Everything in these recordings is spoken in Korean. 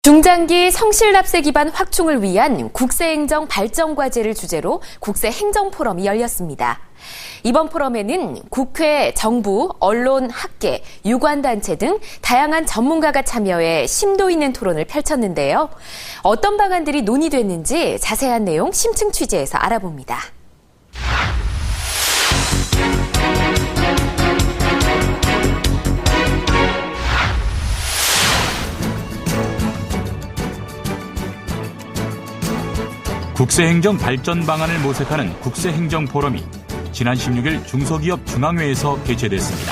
중장기 성실납세 기반 확충을 위한 국세행정 발전 과제를 주제로 국세행정포럼이 열렸습니다. 이번 포럼에는 국회, 정부, 언론, 학계, 유관단체 등 다양한 전문가가 참여해 심도 있는 토론을 펼쳤는데요. 어떤 방안들이 논의됐는지 자세한 내용 심층 취재해서 알아봅니다. 국세행정 발전 방안을 모색하는 국세행정포럼이 지난 16일 중소기업 중앙회에서 개최됐습니다.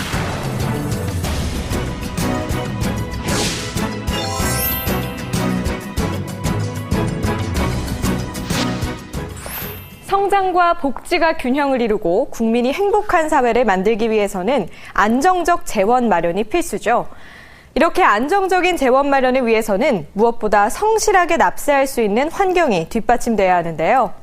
성장과 복지가 균형을 이루고 국민이 행복한 사회를 만들기 위해서는 안정적 재원 마련이 필수죠. 이렇게 안정적인 재원 마련을 위해서는 무엇보다 성실하게 납세할 수 있는 환경이 뒷받침돼야 하는데요.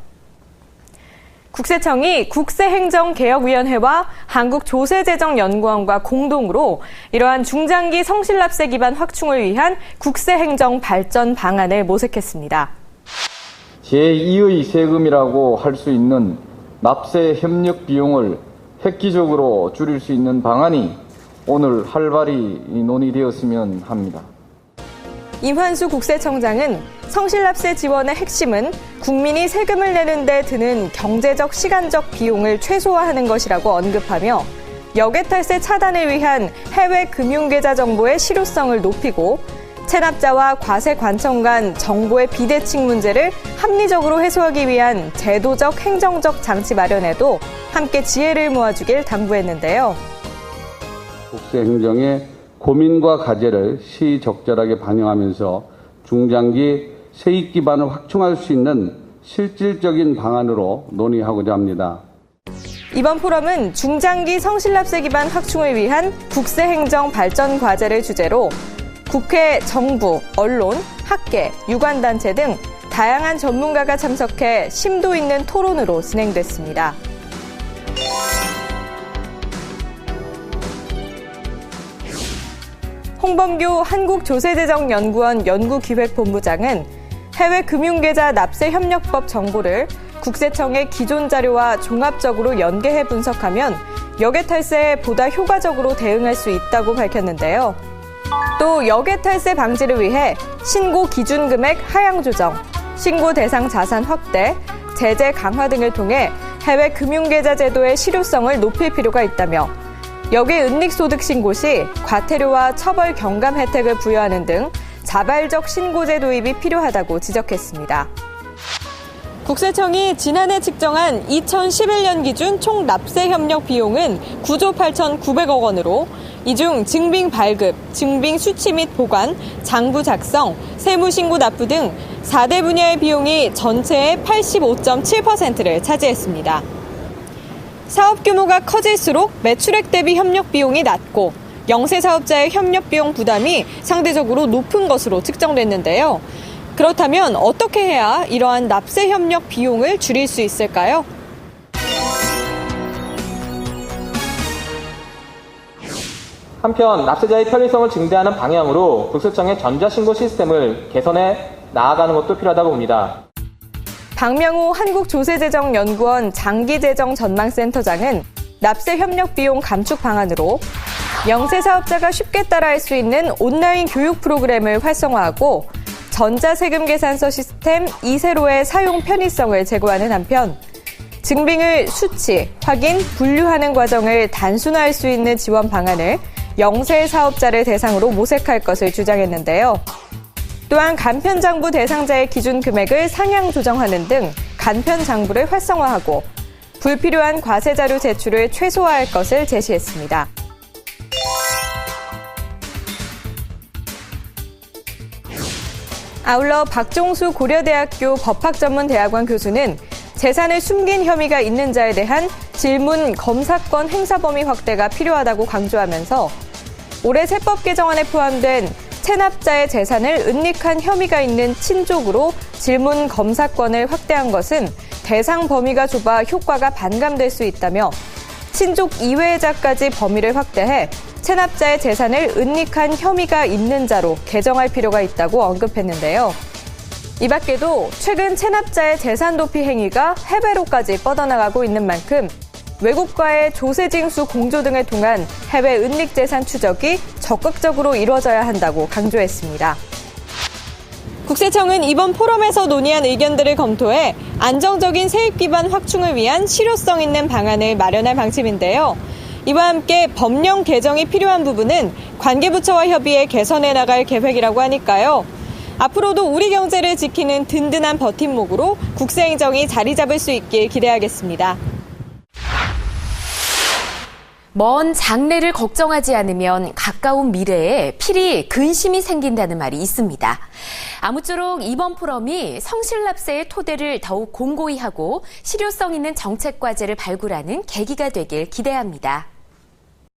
국세청이 국세행정개혁위원회와 한국조세재정연구원과 공동으로 이러한 중장기 성실납세 기반 확충을 위한 국세행정 발전 방안을 모색했습니다. 제2의 세금이라고 할 수 있는 납세 협력 비용을 획기적으로 줄일 수 있는 방안이 오늘 활발히 논의되었으면 합니다. 임환수 국세청장은 성실납세 지원의 핵심은 국민이 세금을 내는 데 드는 경제적, 시간적 비용을 최소화하는 것이라고 언급하며 역외탈세 차단을 위한 해외 금융계좌 정보의 실효성을 높이고 체납자와 과세관청 간 정보의 비대칭 문제를 합리적으로 해소하기 위한 제도적, 행정적 장치 마련에도 함께 지혜를 모아주길 당부했는데요. 국세행정의 고민과 과제를 시적절하게 반영하면서 중장기 세익 기반을 확충할 수 있는 실질적인 방안으로 논의하고자 합니다. 이번 포럼은 중장기 성실납세 기반 확충을 위한 국세행정 발전 과제를 주제로 국회, 정부, 언론, 학계, 유관단체 등 다양한 전문가가 참석해 심도 있는 토론으로 진행됐습니다. 홍범규 한국조세재정연구원 연구기획본부장은 해외 금융계좌 납세협력법 정보를 국세청의 기존 자료와 종합적으로 연계해 분석하면 역외탈세에 보다 효과적으로 대응할 수 있다고 밝혔는데요. 또 역외탈세 방지를 위해 신고 기준 금액 하향 조정, 신고 대상 자산 확대, 제재 강화 등을 통해 해외 금융계좌 제도의 실효성을 높일 필요가 있다며 역외 은닉소득 신고 시 과태료와 처벌 경감 혜택을 부여하는 등 자발적 신고제 도입이 필요하다고 지적했습니다. 국세청이 지난해 측정한 2011년 기준 총 납세 협력 비용은 9조 8,900억 원으로 이 중 증빙 발급, 증빙 수취 및 보관, 장부 작성, 세무신고 납부 등 4대 분야의 비용이 전체의 85.7%를 차지했습니다. 사업 규모가 커질수록 매출액 대비 협력 비용이 낮고 영세 사업자의 협력 비용 부담이 상대적으로 높은 것으로 측정됐는데요. 그렇다면 어떻게 해야 이러한 납세 협력 비용을 줄일 수 있을까요? 한편 납세자의 편리성을 증대하는 방향으로 국세청의 전자신고 시스템을 개선해 나아가는 것도 필요하다고 봅니다. 박명호 한국조세재정연구원 장기재정전망센터장은 납세 협력 비용 감축 방안으로 영세 사업자가 쉽게 따라할 수 있는 온라인 교육 프로그램을 활성화하고 전자세금 계산서 시스템 이세로의 사용 편의성을 제고하는 한편 증빙을 수치, 확인, 분류하는 과정을 단순화할 수 있는 지원 방안을 영세 사업자를 대상으로 모색할 것을 주장했는데요. 또한 간편장부 대상자의 기준 금액을 상향 조정하는 등 간편장부를 활성화하고 불필요한 과세자료 제출을 최소화할 것을 제시했습니다. 아울러 박종수 고려대학교 법학전문대학원 교수는 재산을 숨긴 혐의가 있는 자에 대한 질문 검사권 행사 범위 확대가 필요하다고 강조하면서 올해 세법 개정안에 포함된 체납자의 재산을 은닉한 혐의가 있는 친족으로 질문 검사권을 확대한 것은 대상 범위가 좁아 효과가 반감될 수 있다며 친족 이외자까지 범위를 확대해 체납자의 재산을 은닉한 혐의가 있는 자로 개정할 필요가 있다고 언급했는데요. 이 밖에도 최근 체납자의 재산 도피 행위가 해외로까지 뻗어나가고 있는 만큼 외국과의 조세 징수 공조 등을 통한 해외 은닉 재산 추적이 적극적으로 이루어져야 한다고 강조했습니다. 국세청은 이번 포럼에서 논의한 의견들을 검토해 안정적인 세입 기반 확충을 위한 실효성 있는 방안을 마련할 방침인데요. 이와 함께 법령 개정이 필요한 부분은 관계부처와 협의해 개선해 나갈 계획이라고 하니까요. 앞으로도 우리 경제를 지키는 든든한 버팀목으로 국세행정이 자리 잡을 수 있길 기대하겠습니다. 먼 장래를 걱정하지 않으면 가까운 미래에 필히 근심이 생긴다는 말이 있습니다. 아무쪼록 이번 포럼이 성실납세의 토대를 더욱 공고히 하고 실효성 있는 정책 과제를 발굴하는 계기가 되길 기대합니다.